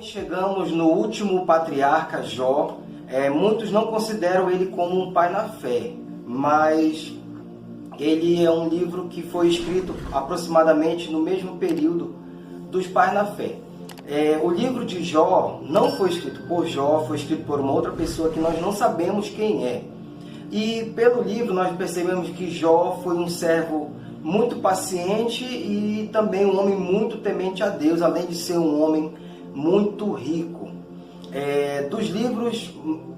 Finalmente chegamos no último patriarca, Jó. Muitos não consideram ele como um pai na fé, mas ele é um livro que foi escrito aproximadamente no mesmo período dos pais na fé. O livro de Jó não foi escrito por Jó, foi escrito por uma outra pessoa que nós não sabemos quem é. E pelo livro nós percebemos que Jó foi um servo muito paciente e também um homem muito temente a Deus, além de ser um homem muito rico. Dos livros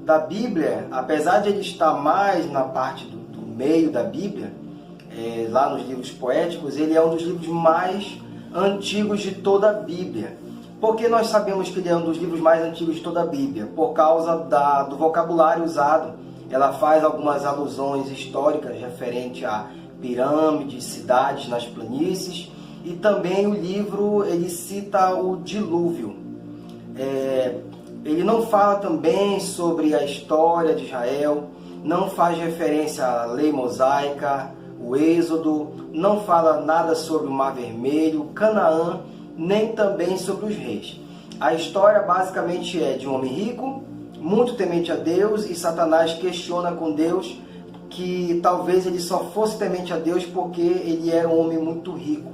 da Bíblia, apesar de ele estar mais na parte do meio da Bíblia, lá nos livros poéticos, ele é um dos livros mais antigos de toda a Bíblia. Por que nós sabemos que ele é um dos livros mais antigos de toda a Bíblia? Por causa do vocabulário usado. Ela faz algumas alusões históricas referente a pirâmides, cidades nas planícies, e também o livro ele cita o dilúvio. Ele não fala também sobre a história de Israel, não faz referência à lei mosaica, o Êxodo, não fala nada sobre o Mar Vermelho, Canaã, nem também sobre os reis. A história basicamente é de um homem rico, muito temente a Deus, e Satanás questiona com Deus que talvez ele só fosse temente a Deus porque ele era um homem muito rico.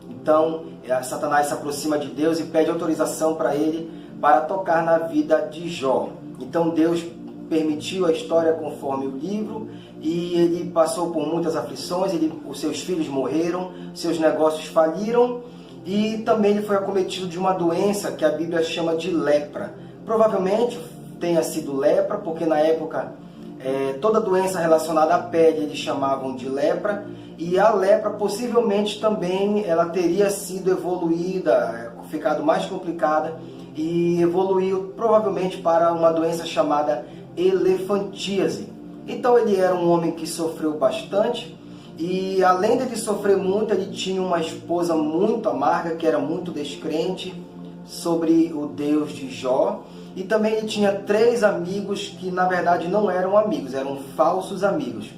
Então, Satanás se aproxima de Deus e pede autorização para ele para tocar na vida de Jó. Então, Deus permitiu a história conforme o livro, e ele passou por muitas aflições, os seus filhos morreram, seus negócios faliram, e também ele foi acometido de uma doença que a Bíblia chama de lepra. Provavelmente tenha sido lepra, porque na época toda doença relacionada à pele eles chamavam de lepra, e a lepra possivelmente também ela teria sido evoluída, ficado mais complicada, e evoluiu provavelmente para uma doença chamada elefantíase. Então ele era um homem que sofreu bastante, e além dele sofrer muito, ele tinha uma esposa muito amarga, que era muito descrente sobre o Deus de Jó, e também ele tinha 3 amigos que na verdade não eram amigos, eram falsos amigos.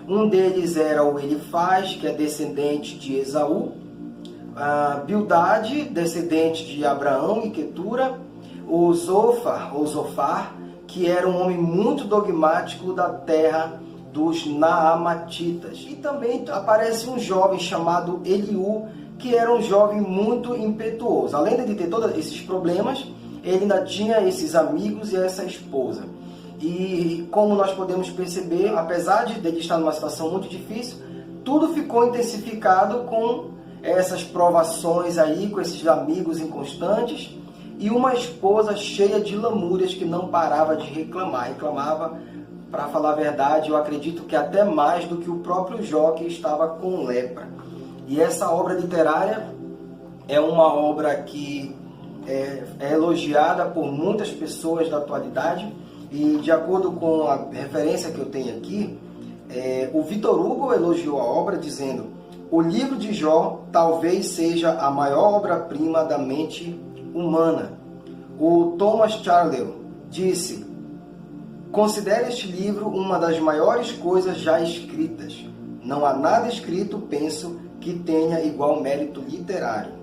Um deles era o Elifaz, que é descendente de Esaú, Bildade, descendente de Abraão e Quetura, o Zofar, que era um homem muito dogmático da terra dos Naamatitas. E também aparece um jovem chamado Eliú, que era um jovem muito impetuoso. Além de ter todos esses problemas, ele ainda tinha esses amigos e essa esposa. E como nós podemos perceber, apesar de ele estar numa situação muito difícil, tudo ficou intensificado com essas provações aí, com esses amigos inconstantes, e uma esposa cheia de lamúrias que não parava de reclamar. Reclamava, para falar a verdade, eu acredito que até mais do que o próprio Jó, que estava com lepra. E essa obra literária é uma obra que é elogiada por muitas pessoas da atualidade, e de acordo com a referência que eu tenho aqui, o Victor Hugo elogiou a obra dizendo: o livro de Jó talvez seja a maior obra-prima da mente humana. O Thomas Charley disse: considere este livro uma das maiores coisas já escritas. Não há nada escrito, penso, que tenha igual mérito literário.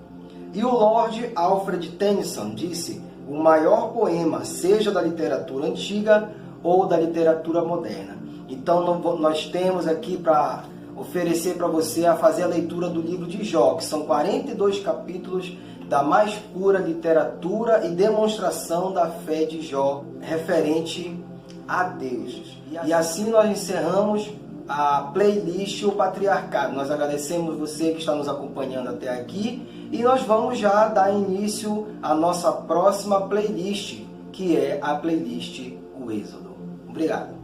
E o Lord Alfred Tennyson disse: o maior poema, seja da literatura antiga ou da literatura moderna. Então nós temos aqui para oferecer para você a fazer a leitura do livro de Jó, que são 42 capítulos da mais pura literatura e demonstração da fé de Jó referente a Deus. E assim nós encerramos a playlist O Patriarcado. Nós agradecemos você que está nos acompanhando até aqui, e nós vamos já dar início à nossa próxima playlist, que é a playlist O Êxodo. Obrigado.